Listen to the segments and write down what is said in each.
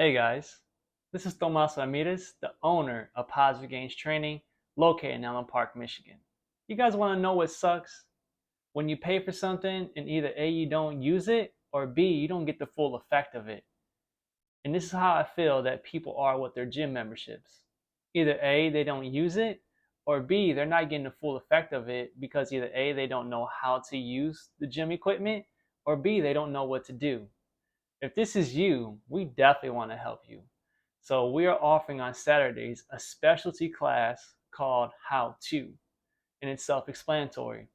Hey guys, this is Tomas Ramirez, the owner of Positive Gains Training, located in Allen Park, Michigan. You guys want to know what sucks? When you pay for something and either A, you don't use it, or B, you don't get the full effect of it. And this is how I feel that people are with their gym memberships. Either A, they don't use it, or B, they're not getting the full effect of it because either A, they don't know how to use the gym equipment, or B, they don't know what to do. If this is you, we definitely want to help you. So we are offering on Saturdays a specialty class called How To, and it's self-explanatory.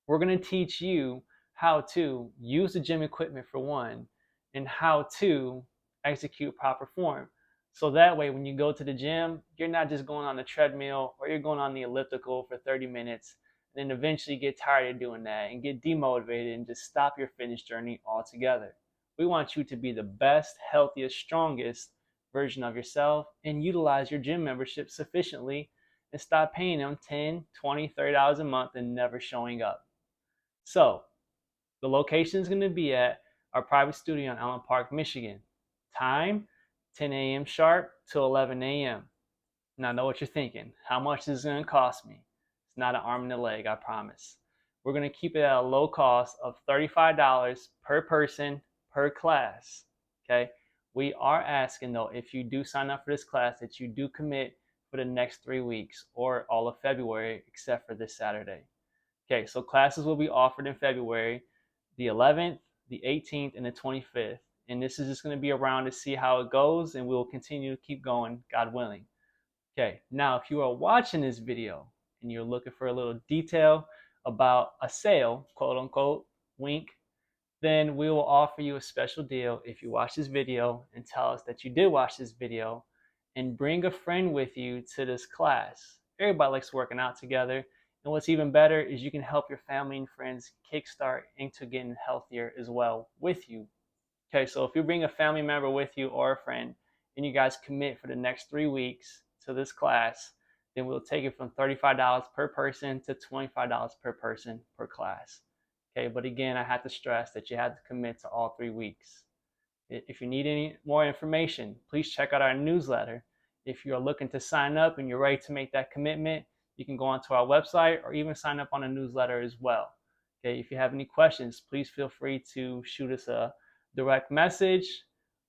We're going to teach you how to use the gym equipment for one, and how to execute proper form. So that way, when you go to the gym, you're not just going on the treadmill or you're going on the elliptical for 30 minutes and then eventually get tired of doing that and get demotivated and just stop your fitness journey altogether. We want you to be the best, healthiest, strongest version of yourself and utilize your gym membership sufficiently and stop paying them 10, 20, $30 a month and never showing up. So, the location is going to be at our private studio in Allen Park, Michigan. Time 10 a.m. sharp to 11 a.m. Now, I know what you're thinking. How much is this going to cost me? It's not an arm and a leg, I promise. We're going to keep it at a low cost of $35 per person per class. Okay? We are asking, though, if you do sign up for this class, that you do commit for the next 3 weeks or all of February, except for this Saturday. Okay, so classes will be offered in February, the 11th, the 18th, and the 25th. And this is just going to be around to see how it goes, and we will continue to keep going, God willing. Okay, now if you are watching this video and you're looking for a little detail about a sale, quote unquote, wink, then we will offer you a special deal if you watch this video and tell us that you did watch this video and bring a friend with you to this class. Everybody likes working out together. And what's even better is you can help your family and friends kickstart into getting healthier as well with you. Okay, so if you bring a family member with you or a friend and you guys commit for the next 3 weeks to this class, then we'll take it from $35 per person to $25 per person per class. Okay, but again, I have to stress that you have to commit to all 3 weeks. If you need any more information, please check out our newsletter. If you're looking to sign up and you're ready to make that commitment, you can go onto our website or even sign up on a newsletter as well. Okay, if you have any questions, please feel free to shoot us a direct message,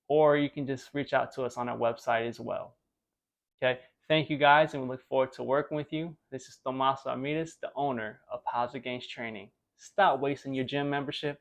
or you can just reach out to us on our website as well. Okay, thank you guys, and we look forward to working with you. This is Tomas Ramirez, the owner of Positive Gains Training. Stop wasting your gym membership